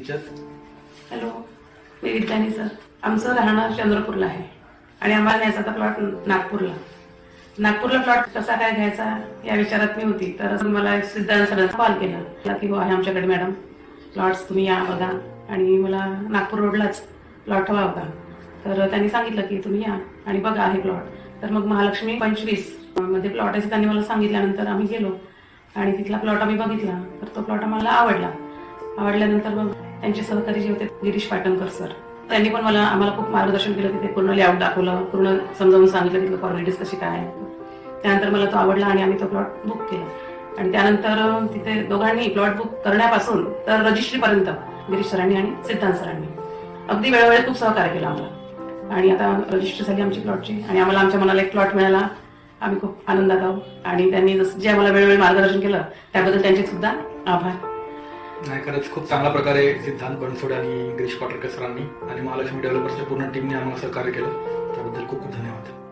किंचित. हॅलो, मी विद्यानी सर. आमचं राहणं चंद्रपूरला आहे आणि आम्हाला घ्यायचा होता प्लॉट नागपूरला प्लॉट कसा काय घ्यायचा या विचारात मी होती. तर मला सिद्धांत सरांना कॉल केला की हो आहे आमच्याकडे मॅडम प्लॉट्स, तुम्ही या बघा. आणि मला नागपूर रोडलाच प्लॉट हवा होता. तर त्यांनी सांगितलं की तुम्ही या आणि बघा आहे प्लॉट. तर मग महालक्ष्मी 25 मध्ये प्लॉट आहे त्यांनी मला सांगितल्यानंतर आम्ही गेलो आणि तिथला प्लॉट आम्ही बघितला. तर तो प्लॉट आम्हाला आवडल्यानंतर मग त्यांचे सहकारी जे होते गिरीश पाटणकर सर, त्यांनी पण आम्हाला खूप मार्गदर्शन केलं. तिथे पूर्ण लेआउट दाखवलं, पूर्ण समजावून सांगितलं तिथलं फॉर्मॅलिटीज कशी काय आहे. त्यानंतर मला तो आवडला आणि आम्ही तो प्लॉट बुक केला. आणि त्यानंतर तिथे दोघांनी प्लॉट बुक करण्यापासून तर रजिस्ट्रीपर्यंत गिरीश सरांनी आणि सिद्धांत सरांनी अगदी वेळोवेळी खूप सहकार्य केलं आम्हाला. आणि आता रजिस्ट्री झाली आमची प्लॉटची आणि आम्हाला आमच्या मनाला एक प्लॉट मिळाला. आम्ही खूप आनंदात आहोत आणि त्यांनी जे आम्हाला वेळोवेळी मार्गदर्शन केलं त्याबद्दल त्यांचे सुद्धा आभार. नाही, खरंच खूप चांगल्या प्रकारे सिद्धांत बनसोडे आणि गिरीश पाटणकर सरांनी आणि महालक्ष्मी डेव्हलपर्सच्या पूर्ण टीमने आम्हाला सहकार्य केलं. त्याबद्दल खूप खूप धन्यवाद.